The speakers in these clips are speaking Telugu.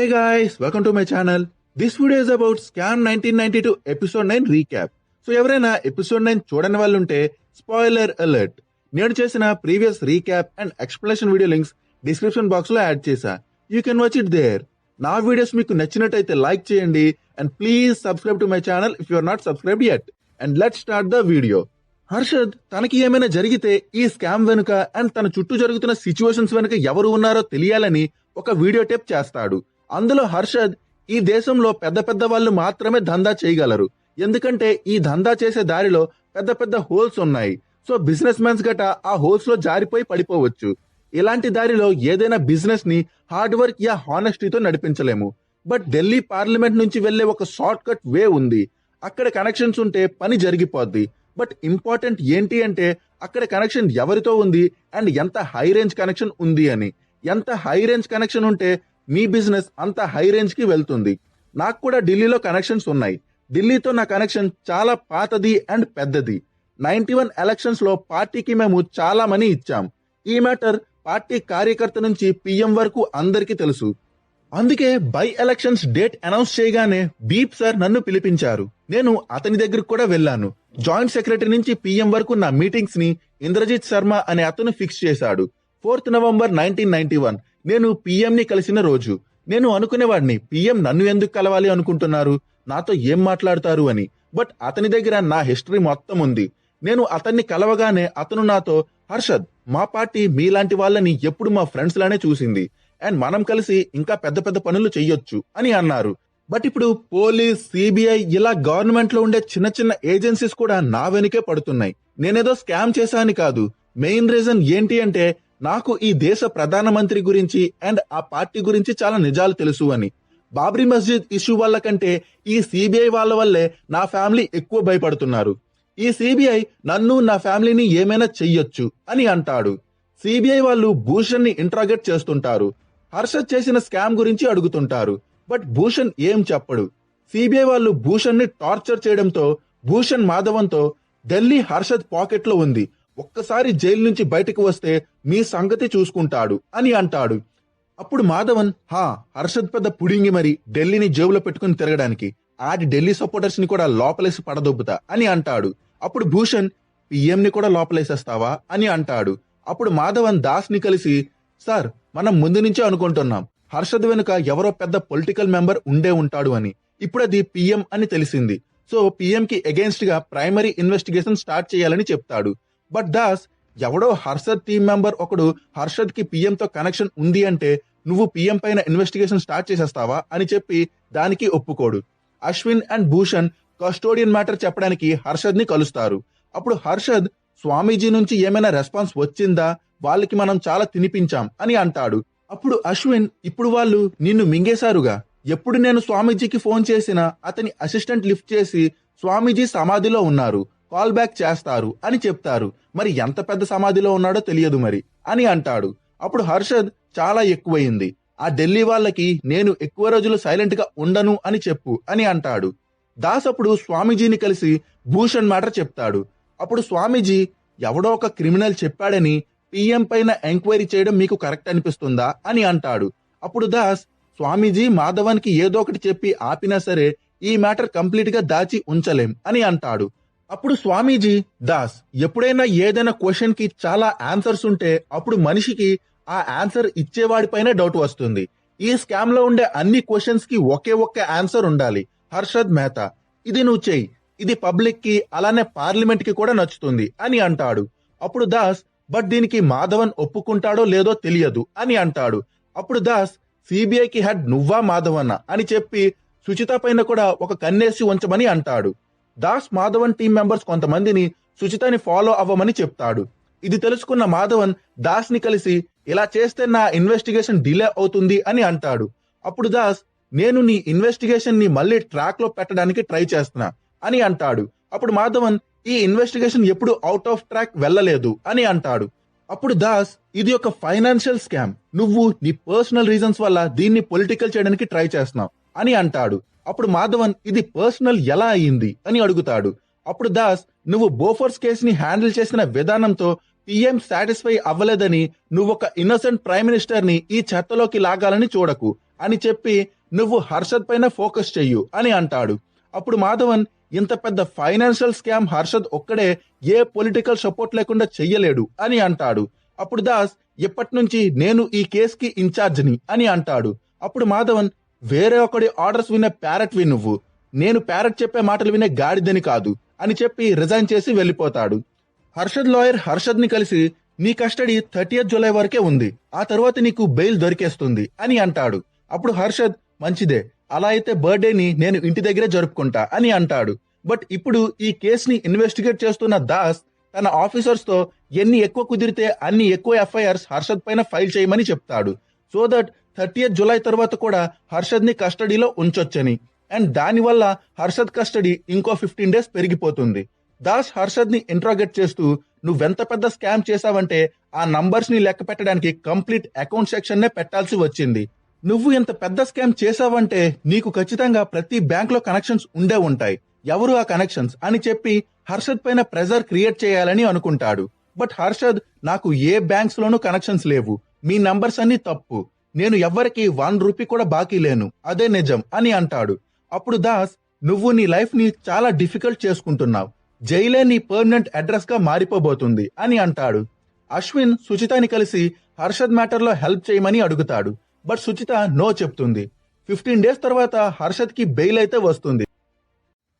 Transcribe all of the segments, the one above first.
Hey guys, welcome to my channel. This video is about Scam 1992 episode 9 recap. So ఎవరైనా ఎపిసోడ్ 9 చూడని వాళ్ళు ఉంటే స్పాయిలర్ అలర్ట్. నేను చేసిన previous recap and explanation video links description box లో యాడ్ చేశా. You can watch it there. నా వీడియోస్ మీకు నచ్చినట్టయితే లైక్ చేయండి and please subscribe to my channel if you are not subscribed yet. And let's start the video. Harshad తనకి ఏమైనా జరిగితే ఈ స్కామ్ వెనుక అండ్ తన చుట్టూ జరుగుతున్న సిచ్యువేషన్స్ వెనుక ఎవరు ఉన్నారో తెలియాలని ఒక వీడియో టేప్ చేస్తాడు. అందులో హర్షద్ ఈ దేశంలో పెద్ద పెద్ద వాళ్ళు మాత్రమే దందా చేయగలరు, ఎందుకంటే ఈ దందా చేసే దారిలో పెద్ద పెద్ద హోల్స్ ఉన్నాయి. సో బిజినెస్ మ్యాన్స్ గట ఆ హోల్స్ లో జారిపోయి పడిపోవచ్చు. ఇలాంటి దారిలో ఏదైనా బిజినెస్ ని హార్డ్ వర్క్ యా హానెస్టీతో నడిపించలేము. బట్ ఢిల్లీ పార్లమెంట్ నుంచి వెళ్లే ఒక షార్ట్ కట్ వే ఉంది. అక్కడ కనెక్షన్స్ ఉంటే పని జరిగిపోద్ది. బట్ ఇంపార్టెంట్ ఏంటి అంటే అక్కడ కనెక్షన్ ఎవరితో ఉంది అండ్ ఎంత హై రేంజ్ కనెక్షన్ ఉంది అని. ఎంత హై రేంజ్ కనెక్షన్ ఉంటే మీ బిజినెస్ అంత హై రేంజ్ కి వెళ్తుంది. నాకు కూడా ఢిల్లీలో కనెక్షన్స్ ఉన్నాయి. ఢిల్లీతో నా కనెక్షన్ చాలా పాతది అండ్ పెద్దది. 91 ఎలక్షన్స్ లో పార్టీకి మేము చాలా మనీ ఇచ్చాం. ఈ మ్యాటర్ పార్టీ కార్యకర్త నుంచి పిఎం వరకు అందరికీ తెలుసు. అందుకే బై ఎలక్షన్స్ డేట్ అనౌన్స్ చేయగానే బీప్ సార్ నన్ను పిలిపించారు. నేను అతని దగ్గరకు కూడా వెళ్ళాను. జాయింట్ సెక్రటరీ నుంచి పిఎం వరకు నా మీటింగ్స్ ని ఇంద్రజిత్ శర్మ అనే అతను ఫిక్స్ చేశాడు. 4th నవంబర్ 1991 నేను పిఎం ని కలిసిన రోజు. నేను అనుకునేవాడిని పిఎం నన్ను ఎందుకు కలవాలి అనుకుంటున్నారు, నాతో ఏం మాట్లాడతారు అని. బట్ అతని దగ్గర నా హిస్టరీ మొత్తం ఉంది. నేను అతన్ని కలవగానే అతను నాతో, హర్షద్ మా పార్టీ మీలాంటి వాళ్ళని ఎప్పుడు మా ఫ్రెండ్స్ లానే చూసింది అండ్ మనం కలిసి ఇంకా పెద్ద పెద్ద పనులు చెయ్యొచ్చు అని అన్నారు. బట్ ఇప్పుడు పోలీస్, సిబిఐ ఇలా గవర్నమెంట్ లో ఉండే చిన్న చిన్న ఏజెన్సీస్ కూడా నా వెనుకే పడుతున్నాయి. నేనేదో స్కామ్ చేశాని కాదు. మెయిన్ రీజన్ ఏంటి అంటే నాకు ఈ దేశ ప్రధానమంత్రి గురించి అండ్ ఆ పార్టీ గురించి చాలా నిజాలు తెలుసు అని. బాబ్రీ మస్జిద్ ఇష్యూ వల్ల కంటే ఈ సిబిఐ వాళ్ళ వల్లే నా ఫ్యామిలీ ఎక్కువ భయపడుతున్నారు. ఈ సిబిఐ నన్ను నా ఫ్యామిలీని ఏమైనా చెయ్యొచ్చు అని అంటాడు. సిబిఐ వాళ్ళు భూషణ్ ని ఇంట్రాగేట్ చేస్తుంటారు. హర్షద్ చేసిన స్కామ్ గురించి అడుగుతుంటారు. బట్ భూషణ్ ఏం చెప్పడు. సిబిఐ వాళ్ళు భూషణ్ ని టార్చర్ చేయడంతో భూషణ్ మాధవన్తో ఢిల్లీ హర్షద్ పాకెట్ లో ఉంది, ఒక్కసారి జైలు నుంచి బయటకు వస్తే మీ సంగతి చూసుకుంటాడు అని అంటాడు. అప్పుడు మాధవన్, హర్షద్ పెద్ద పుడింగి మరి ఢిల్లీని జేబులో పెట్టుకుని తిరగడానికి, ఆడి ఢిల్లీ సపోర్టర్స్ ని కూడా లోపలేసి పడదొబ్బుతా అని అంటాడు. అప్పుడు భూషణ్, పిఎం ని కూడా లోపలేసేస్తావా అని అంటాడు. అప్పుడు మాధవన్ దాస్ ని కలిసి, సార్ మనం ముందు నుంచే అనుకుంటున్నాం హర్షద్ వెనుక ఎవరో పెద్ద పొలిటికల్ మెంబర్ ఉండే ఉంటాడు అని. ఇప్పుడు అది పిఎం అని తెలిసింది. సో పిఎం కి అగేన్స్ట్ గా ప్రైమరీ ఇన్వెస్టిగేషన్ స్టార్ట్ చేయాలని చెప్తాడు. బట్ దాస్, ఎవడో హర్షద్ టీం మెంబర్ ఒకడు హర్షద్ కి పిఎం తో కనెక్షన్ ఉంది అంటే నువ్వు పిఎం పైన ఇన్వెస్టిగేషన్ స్టార్ట్ చేసేస్తావా అని చెప్పి దానికి ఒప్పుకోడు. Ashwin and Bhushan custodian matter చెప్పడానికి హర్షద్ ని కలుస్తారు. అప్పుడు హర్షద్, స్వామీజీ నుంచి ఏమైనా రెస్పాన్స్ వచ్చిందా, వాళ్ళకి మనం చాలా తినిపించాం అని అంటాడు. అప్పుడు అశ్విన్, ఇప్పుడు వాళ్ళు నిన్ను మింగేశారుగా, ఎప్పుడు నేను స్వామీజీకి ఫోన్ చేసినా అతని అసిస్టెంట్ లిఫ్ట్ చేసి స్వామీజీ సమాధిలో ఉన్నారు, కాల్ బ్యాక్ చేస్తారు అని చెప్తారు. మరి ఎంత పెద్ద సమాధిలో ఉన్నాడో తెలియదు మరి అని అంటాడు. అప్పుడు హర్షద్, చాలా ఎక్కువయింది, ఆ ఢిల్లీ వాళ్ళకి నేను ఎక్కువ రోజులు సైలెంట్ గా ఉండను అని చెప్పు అని అంటాడు. దాస్ అప్పుడు స్వామీజీని కలిసి భూషణ్ మ్యాటర్ చెప్తాడు. అప్పుడు స్వామీజీ, ఎవడో ఒక క్రిమినల్ చెప్పాడని పిఎం పైన ఎంక్వైరీ చేయడం మీకు కరెక్ట్ అనిపిస్తుందా అని అంటాడు. అప్పుడు దాస్, స్వామీజీ మాధవన్ కి ఏదో ఒకటి చెప్పి ఆపినా సరే ఈ మ్యాటర్ కంప్లీట్ గా దాచి ఉంచలేం అని అంటాడు. అప్పుడు స్వామీజీ, దాస్ ఎప్పుడైనా ఏదైనా క్వశ్చన్ కి చాలా ఆన్సర్స్ ఉంటే అప్పుడు మనిషికి ఆ ఆన్సర్ ఇచ్చేవాడిపైనే డౌట్ వస్తుంది. ఈ స్కామ్ లో ఉండే అన్ని క్వశ్చన్స్ కి ఒకే ఒక్క ఆన్సర్ ఉండాలి, హర్షద్ మెహతా ఇది నువ్వు చెయ్యి, ఇది పబ్లిక్ కి అలానే పార్లమెంట్ కి కూడా నచ్చుతుంది అని అంటాడు. అప్పుడు దాస్, బట్ దీనికి మాధవన్ ఒప్పుకుంటాడో లేదో తెలియదు అని అంటాడు. అప్పుడు దాస్, సిబిఐకి హెడ్ నువ్వా మాధవన్న అని చెప్పి సుచిత పైన కూడా ఒక కన్నేసి ఉంచమని అంటాడు. దాస్ మాధవన్ టీం మెంబర్స్ కొంతమందిని సుచితని ఫాలో అవ్వమని చెప్తాడు. ఇది తెలుసుకున్న మాధవన్ దాస్ ని కలిసి, ఇలా చేస్తే నా ఇన్వెస్టిగేషన్ డిలే అవుతుంది అని అంటాడు. అప్పుడు దాస్, నేను నీ ఇన్వెస్టిగేషన్ ని మళ్ళీ ట్రాక్ లో పెట్టడానికి ట్రై చేస్తున్నా అని అంటాడు. అప్పుడు మాధవన్, ఈ ఇన్వెస్టిగేషన్ ఎప్పుడు అవుట్ ఆఫ్ ట్రాక్ వెళ్ళలేదు అని అంటాడు. అప్పుడు దాస్, ఇది ఒక ఫైనాన్షియల్ స్కామ్, నువ్వు నీ పర్సనల్ రీజన్స్ వల్ల దీన్ని పొలిటికల్ చేయడానికి ట్రై చేస్తున్నావు అని అంటాడు. అప్పుడు మాధవన్, ఇది పర్సనల్ ఎలా అయ్యింది అని అడుగుతాడు. అప్పుడు దాస్, నువ్వు బోఫోర్స్ కేసుని హ్యాండిల్ చేసిన విధానంతో పిఎం సాటిస్ఫై అవ్వలేదని నువ్వు ఒక ఇన్నోసెంట్ ప్రైమ్ మినిస్టర్ ని ఈ చెత్తలోకి లాగాలని చూడకు అని చెప్పి నువ్వు హర్షద్ పైన ఫోకస్ చెయ్యు అని అంటాడు. అప్పుడు మాధవన్, ఇంత పెద్ద ఫైనాన్షియల్ స్కామ్ హర్షద్ ఒక్కడే ఏ పొలిటికల్ సపోర్ట్ లేకుండా చెయ్యలేడు అని అంటాడు. అప్పుడు దాస్, ఇప్పటి నుంచి నేను ఈ కేసుకి ఇన్ఛార్జిని అని అంటాడు. అప్పుడు మాధవన్, వేరే ఒకడి ఆర్డర్స్ వినే ప్యారెట్వి నువ్వు, నేను ప్యారెట్ చెప్పే మాటలు వినే గాడిదని కాదు అని చెప్పి రిజైన్ చేసి వెళ్ళిపోతాడు. హర్షద్ లాయర్ హర్షద్ ని కలిసి, నీ కస్టడీ 30th జూలై వరకే ఉంది, ఆ తర్వాత నీకు బెయిల్ దొరికేస్తుంది అని అంటాడు. అప్పుడు హర్షద్, మంచిదే, అలా అయితే బర్త్డేని నేను ఇంటి దగ్గరే జరుపుకుంటా అని అంటాడు. బట్ ఇప్పుడు ఈ కేసుని ఇన్వెస్టిగేట్ చేస్తున్న దాస్ తన ఆఫీసర్స్ తో ఎన్ని ఎక్కువ కుదిరితే అన్ని ఎక్కువ ఎఫ్ఐఆర్స్ హర్షద్ పైన ఫైల్ చేయమని చెప్తాడు. సో దట్ 30th జూలై తర్వాత కూడా హర్షద్ ని కస్టడీలో ఉంచొచ్చని. అండ్ దానివల్ల హర్షద్ కస్టడీ ఇంకో 15 days పెరిగిపోతుంది. దాస్ హర్షద్ ని ఇంట్రాగేట్ చేస్తూ, నువ్వెంత పెద్ద స్కామ్ చేశావంటే ఆ నంబర్స్ ని లెక్క పెట్టడానికి కంప్లీట్ అకౌంట్ సెక్షన్ నే పెట్టాల్సి వచ్చింది. నువ్వు ఇంత పెద్ద స్కామ్ చేశావంటే నీకు ఖచ్చితంగా ప్రతి బ్యాంక్ లో కనెక్షన్స్ ఉండే ఉంటాయి, ఎవరు ఆ కనెక్షన్స్ అని చెప్పి హర్షద్ పైన ప్రెజర్ క్రియేట్ చేయాలని అనుకుంటాడు. బట్ హర్షద్, నాకు ఏ బ్యాంక్స్ లోనూ కనెక్షన్స్ లేవు, మీ నంబర్స్ అన్ని తప్పు, నేను ఎవ్వరికి 1 రూపీ కూడా బాకీ లేను, అదే నిజం అని అంటాడు. అప్పుడు దాస్, నువ్వు నీ లైఫ్ ని చాలా డిఫికల్ట్ చేసుకుంటున్నావు, జైలే నీ పర్మనెంట్ అడ్రస్ గా మారిపోబోతుంది అని అంటాడు. అశ్విన్ సుచితని కలిసి హర్షద్ మ్యాటర్ లో హెల్ప్ చేయమని అడుగుతాడు. బట్ సుచిత నో చెప్తుంది. 15 days తర్వాత హర్షద్ కి బెయిల్ అయితే వస్తుంది.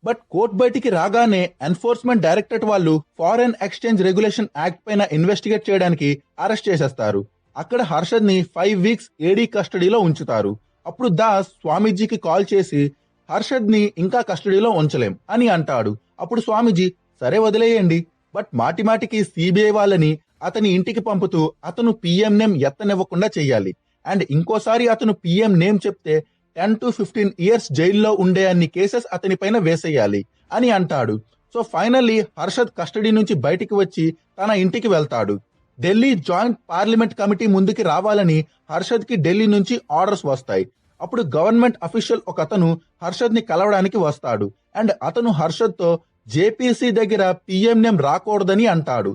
బట్ కోర్ట్ బయటికి రాగానే ఎన్ఫోర్స్మెంట్ డైరెక్టరేట్ వాళ్ళు ఫారెన్ ఎక్స్చేంజ్ రెగ్యులేషన్ యాక్ట్ పైన ఇన్వెస్టిగేట్ చేయడానికి అరెస్ట్ చేసేస్తారు. అక్కడ హర్షద్ ని 5 weeks ఏడీ కస్టడీలో ఉంచుతారు. అప్పుడు దాస్ స్వామీజీకి కాల్ చేసి, హర్షద్ ని ఇంకా కస్టడీలో ఉంచలేం అని అంటాడు. అప్పుడు స్వామీజీ, సరే వదిలేయండి, బట్ మాటి మాటికి సిబిఐ వాళ్ళని అతని ఇంటికి పంపుతూ అతను పిఎం నేమ్ ఎత్తనివ్వకుండా చెయ్యాలి. అండ్ ఇంకోసారి అతను పిఎం నేమ్ చెప్తే 10 to 15 years జైల్లో ఉండే అన్ని కేసెస్ అతని పైన వేసేయాలి అని అంటాడు. సో ఫైనల్లీ హర్షద్ కస్టడీ నుంచి బయటికి వచ్చి తన ఇంటికి వెళ్తాడు. ఢిల్లీ జాయింట్ పార్లమెంట్ కమిటీ ముందుకి రావాలని హర్షద్ కి ఢిల్లీ నుంచి ఆర్డర్స్ వస్తాయి. అప్పుడు గవర్నమెంట్ అఫీషియల్ ఒక అతను హర్షద్ ని కలవడానికి వస్తాడు. అండ్ అతను హర్షద్ తో జేపీసీ దగ్గర పిఎం నేమ్ రాకూడదని అంటాడు.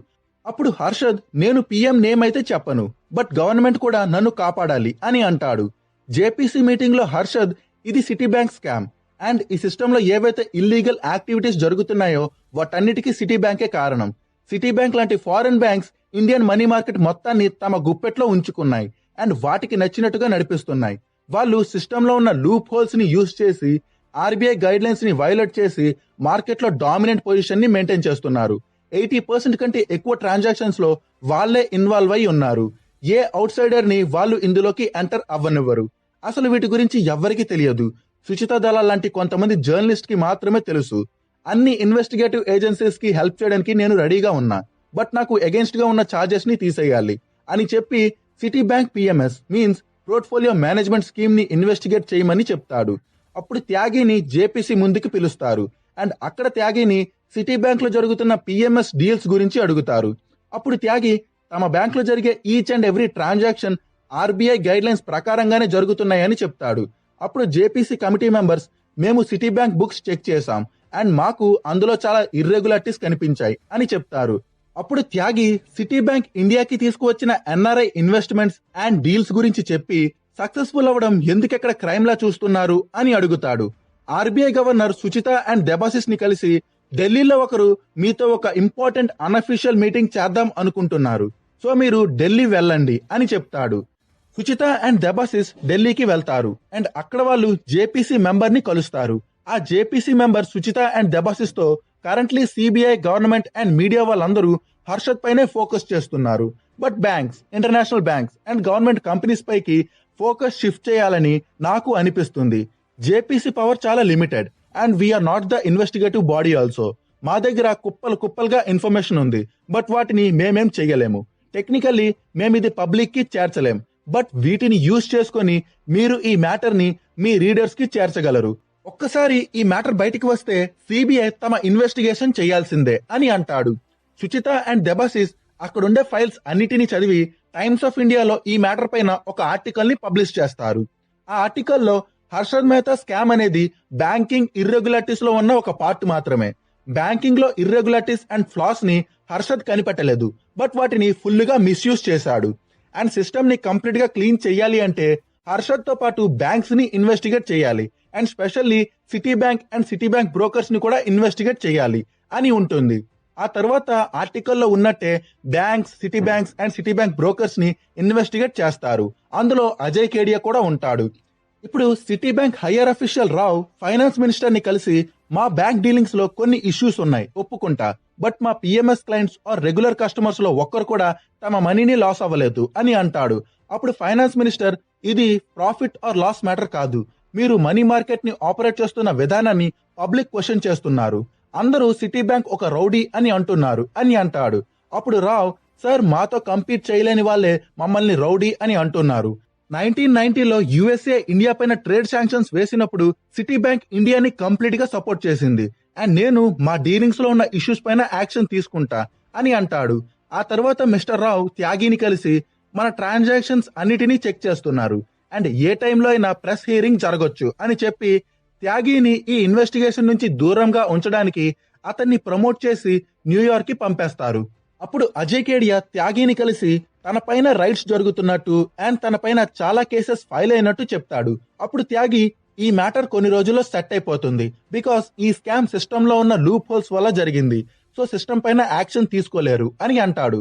అప్పుడు హర్షద్, నేను పిఎం నేమ్ అయితే చెప్పను, బట్ గవర్నమెంట్ కూడా నన్ను కాపాడాలి అని అంటాడు. జేపీసీ మీటింగ్ లో హర్షద్, ఇది సిటీ బ్యాంక్ స్కామ్ అండ్ ఈ సిస్టమ్ లో ఏవైతే ఇల్లీగల్ యాక్టివిటీస్ జరుగుతున్నాయో వాటన్నిటికీ సిటీ బ్యాంకే కారణం. సిటీ బ్యాంక్ లాంటి foreign banks Indian money market మొత్తాన్ని తమ గుప్పెట్లో ఉంచుకున్నాయి అండ్ వాటికి నచ్చినట్టుగా నడిపిస్తున్నాయి. వాళ్ళు సిస్టమ్ లో ఉన్న లూప్ హోల్స్ ని యూజ్ చేసి ఆర్బీఐ గైడ్ లైన్స్ ని వైలేట్ చేసి మార్కెట్ లో డామినెంట్ పొజిషన్ ని మెయింటైన్ చేస్తున్నారు. 80% కంటే ఎక్కువ ట్రాన్సాక్షన్స్ లో వాళ్లే ఇన్వాల్వ్ అయి ఉన్నారు. ఏ అవుట్ సైడర్ ని వాళ్ళు ఇందులోకి ఎంటర్ అవ్వనివ్వరు. అసలు వీటి గురించి ఎవ్వరికీ తెలియదు. సుచిత దళాల్ లాంటి కొంతమంది జర్నలిస్ట్ కి మాత్రమే తెలుసు. అన్ని ఇన్వెస్టిగేటివ్ ఏజెన్సీస్ కి హెల్ప్ చేయడానికి నేను రెడీగా ఉన్నా, బట్ నాకు అగేన్స్ట్ గా ఉన్న ఛార్జెస్ ని తీసేయాలి అని చెప్పి city bank PMS means portfolio management scheme ని ఇన్వెస్టిగేట్ చేయమని చెప్తాడు. అప్పుడు త్యాగిని జేపీసీ ముందుకు పిలుస్తారు అండ్ అక్కడ త్యాగిని సిటీ బ్యాంక్ లో జరుగుతున్న పిఎంఎస్ డీల్స్ గురించి అడుగుతారు. అప్పుడు త్యాగి తమ బ్యాంక్ లో జరిగే each and every transaction RBI guide lines ప్రకారంగానే జరుగుతున్నాయని చెప్తాడు. అప్పుడు జేపీసీ కమిటీ మెంబర్స్, మేము సిటీ బ్యాంక్ బుక్స్ చెక్ చేశాం అండ్ మాకు అందులో చాలా ఇర్రెగ్యులారిటీస్ కనిపించాయి అని చెప్తారు. అప్పుడు త్యాగి సిటీ బ్యాంక్ ఇండియాకి తీసుకువచ్చిన ఎన్ఆర్ఐ ఇన్వెస్ట్మెంట్స్ అండ్ డీల్స్ గురించి చెప్పి సక్సెస్ఫుల్ అవ్వడం ఎందుకెక్కడ క్రైమ్ లా చూస్తున్నారు అని అడుగుతాడు. RBI governor Suchitha and Debasish ని కలిసి, ఢిల్లీలో ఒకరు మీతో ఒక ఇంపార్టెంట్ అన్అఫీషియల్ మీటింగ్ చేద్దాం అనుకుంటున్నారు, సో మీరు ఢిల్లీ వెళ్ళండి అని చెప్తాడు. సుచిత అండ్ దెబాసిస్ ఢిల్లీకి వెళ్తారు అండ్ అక్కడ వాళ్ళు జేపీసీ మెంబర్ ని కలుస్తారు. ఆ JPC member Sucheta and Debasis తో currently CBI, government and media వాళ్ళందరూ హర్షద్ పైనే ఫోకస్ చేస్తున్నారు. But banks, international banks and government companies పైకి ఫోకస్ షిఫ్ట్ చేయాలని నాకు అనిపిస్తుంది. జేపీసీ పవర్ చాలా limited and we're not the investigative body also. మా దగ్గర కుప్పలుగా ఇన్ఫర్మేషన్ ఉంది, బట్ వాటిని మేమేం చెయ్యలేము. టెక్నికల్లీ మేమిది పబ్లిక్ కి చేర్చలేం, బట్ వీటిని యూజ్ చేసుకొని మీరు ఈ మ్యాటర్ ని మీ రీడర్స్ కి చేర్చగలరు. ఒక్కసారి ఈ మ్యాటర్ బయటికి వస్తే సిబిఐ తమ ఇన్వెస్టిగేషన్ చేయాల్సిందే అని అంటాడు. సుచిత అండ్ దెబాసిస్ అక్కడుండే ఫైల్స్ అన్నిటినీ చదివి టైమ్స్ ఆఫ్ ఇండియాలో ఈ మ్యాటర్ పైన ఒక ఆర్టికల్ ని పబ్లిష్ చేస్తారు. ఆ ఆర్టికల్లో హర్షద్ మెహతా స్కామ్ అనేది బ్యాంకింగ్ ఇర్రెగ్యులారిటీస్ లో ఉన్న ఒక పార్ట్ మాత్రమే. బ్యాంకింగ్ లో ఇర్రెగ్యులారిటీస్ అండ్ ఫ్లాస్ ని హర్షద్ కనిపెట్టలేదు, బట్ వాటిని ఫుల్గా మిస్యూజ్ చేశాడు. అండ్ సిస్టమ్ ని కంప్లీట్ గా క్లీన్ చేయాలి అంటే హర్షద్ తో పాటు బ్యాంక్స్ ని ఇన్వెస్టిగేట్ చేయాలి, and specially city bank and city bank brokers ని కూడా ఇన్వెస్టిగేట్ చేయాలి అని ఉంటుంది. ఆ తర్వాత ఆర్టికల్లో ఉన్నట్టే banks, city banks and city bank brokers ని ఇన్వెస్టిగేట్ చేస్తారు. అందులో అజయ్ కేడియా కూడా ఉంటాడు. ఇప్పుడు city bank higher official Rao finance minister ని కలిసి మా బ్యాంక్ డీలింగ్స్ లో కొన్ని ఇష్యూస్ ఉన్నాయి, ఒప్పుకుంటా, బట్ మా PMS clients are regular customers లో ఒక్కరు కూడా తమ మనీని లాస్ అవ్వలేదు అని అంటాడు. అప్పుడు ఫైనాన్స్ మినిస్టర్, ఇది ప్రాఫిట్ ఆర్ లాస్ మ్యాటర్ కాదు, మీరు మనీ మార్కెట్ ని ఆపరేట్ చేస్తున్న విధానాన్ని పబ్లిక్ క్వశ్చన్ చేస్తున్నారు, అందరూ సిటీ బ్యాంక్ ఒక రౌడీ అని అంటున్నారు అని అంటాడు. అప్పుడు రావ్, సార్ మాతో కంపీట్ చేయలేని వాళ్ళే మమ్మల్ని రౌడీ అని అంటున్నారు. 1990లో యుఎస్ఏ ఇండియా పైన ట్రేడ్ శాంక్షన్స్ వేసినప్పుడు సిటీ బ్యాంక్ ఇండియాని కంప్లీట్ గా సపోర్ట్ చేసింది, అండ్ నేను మా డీలింగ్స్ లో ఉన్న ఇష్యూస్ పైన యాక్షన్ తీసుకుంటా అని అంటాడు. ఆ తర్వాత మిస్టర్ రావ్ త్యాగిని కలిసి మన ట్రాన్సాక్షన్స్ అన్నిటినీ చెక్ చేస్తున్నారు, అండ్ ఏ టైంలో అయినా ప్రెస్ హియరింగ్ జరగొచ్చు అని చెప్పి త్యాగిని ఈ ఇన్వెస్టిగేషన్ నుంచి దూరంగా ఉంచడానికి అతన్ని ప్రమోట్ చేసి న్యూయార్క్ కి పంపేస్తారు. అప్పుడు అజయ్ కేడియా త్యాగిని కలిసి తన పైన రైట్స్ జరుగుతున్నట్టు అండ్ తన పైన చాలా కేసెస్ ఫైల్ అయినట్టు చెప్తాడు. అప్పుడు త్యాగి, ఈ మ్యాటర్ కొన్ని రోజుల్లో సెట్ అయిపోతుంది, బికాస్ ఈ స్కామ్ సిస్టమ్ లో ఉన్న లూప్ హోల్స్ వల్ల జరిగింది, సో సిస్టమ్ పైన యాక్షన్ తీసుకోలేరు అని అంటాడు.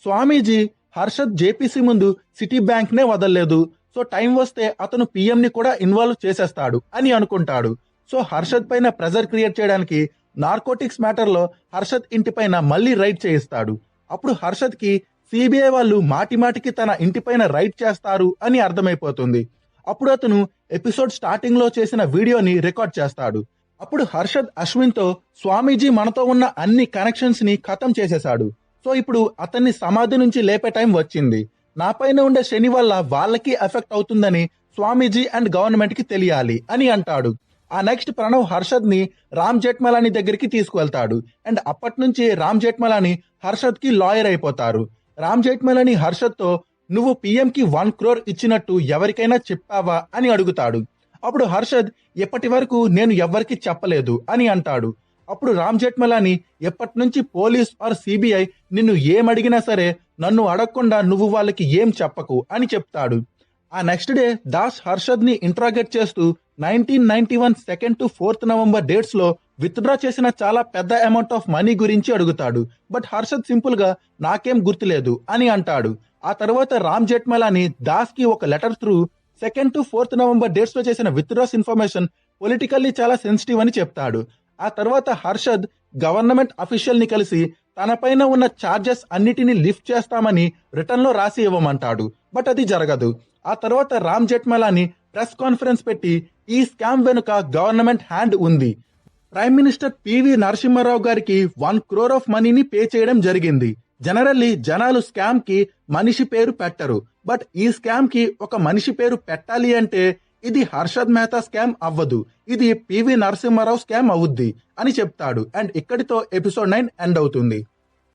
స్వామీజీ, హర్షద్ జేపీసీ ముందు సిటీ బ్యాంక్ నే వదలలేదు, సో టైం వస్తే అతను పిఎం ని కూడా ఇన్వాల్వ్ చేసేస్తాడు అని అనుకుంటాడు. సో హర్షద్ పైన ప్రెజర్ క్రియేట్ చేయడానికి నార్కోటిక్స్ మ్యాటర్ లో హర్షద్ ఇంటి పైన మళ్ళీ రైడ్ చేయిస్తాడు. అప్పుడు హర్షద్ కి సిబిఐ వాళ్ళు మాటి మాటికి తన ఇంటి పైన రైడ్ చేస్తారు అని అర్థమైపోతుంది. అప్పుడు అతను ఎపిసోడ్ స్టార్టింగ్ లో చేసిన వీడియోని రికార్డ్ చేస్తాడు. అప్పుడు హర్షద్ అశ్విన్ తో, స్వామీజీ మనతో ఉన్న అన్ని కనెక్షన్స్ ని ఖతం చేసేశాడు, సో ఇప్పుడు అతన్ని సమాధి నుంచి లేపే టైం వచ్చింది, నా పైన ఉండే శని వల్ల వాళ్ళకి ఎఫెక్ట్ అవుతుందని స్వామీజీ అండ్ గవర్నమెంట్ కి తెలియాలి అని అంటాడు. ఆ నెక్స్ట్ ప్రణవ్ హర్షద్ ని రామ్ జేఠ్మలాని దగ్గరికి తీసుకువెళ్తాడు, అండ్ అప్పటి నుంచి రామ్ జేఠ్మలాని హర్షద్ కి లాయర్ అయిపోతారు. రామ్ జేఠ్మలాని హర్షద్ తో, నువ్వు పిఎం కి 1 crore ఇచ్చినట్టు ఎవరికైనా చెప్పావా అని అడుగుతాడు. అప్పుడు హర్షద్, ఎప్పటి వరకు నేను ఎవ్వరికి చెప్పలేదు అని అంటాడు. అప్పుడు రామ్ జేఠ్మలాని, ఎప్పటి నుంచి పోలీస్ ఆర్ సిబిఐ నిన్ను ఏమడిగినా సరే నన్ను అడగకుండా నువ్వు వాళ్ళకి ఏం చెప్పకు అని చెప్తాడు. ఆ నెక్స్ట్ డే దాస్ హర్షద్ ని ఇంట్రాగేట్ చేస్తూ 1991 2nd to 4th November dates లో విత్డ్రా చేసిన చాలా పెద్ద అమౌంట్ ఆఫ్ మనీ గురించి అడుగుతాడు. బట్ హర్షద్ సింపుల్ గా నాకేం గుర్తులేదు అని అంటాడు. ఆ తర్వాత రామ్ జేఠ్మలాని దాస్ కి ఒక letter through 2nd to 4th November dates లో చేసిన విత్డ్రాస్ ఇన్ఫర్మేషన్ పొలిటికల్లీ చాలా సెన్సిటివ్ అని చెప్తాడు. ఆ తర్వాత హర్షద్ గవర్నమెంట్ అఫీషియల్ ని కలిసి తన పైన ఉన్న ఛార్జెస్ అన్నిటినీ లిఫ్ట్ చేస్తామని రిటర్న్ లో రాసి ఇవ్వమంటాడు, బట్ అది జరగదు. ఆ తర్వాత రామ్ జేఠ్మలాని ప్రెస్ కాన్ఫరెన్స్ పెట్టి ఈ స్కామ్ వెనుక గవర్నమెంట్ హ్యాండ్ ఉంది, ప్రైమ్ మినిస్టర్ పివి నరసింహారావు గారికి 1 crore ఆఫ్ మనీని పే చేయడం జరిగింది. జనరల్లీ జనాలు స్కామ్ కి మనిషి పేరు పెట్టరు, బట్ ఈ స్కామ్ కి ఒక మనిషి పేరు పెట్టాలి అంటే ఇది హర్షద్ మెహతా స్కామ్ అవ్వదు, ఇది పివి నరసింహారావు స్కామ్ అవుద్ది అని చెప్తాడు. అండ్ ఇక్కడితో ఎపిసోడ్ 9 ఎండ్ అవుతుంది.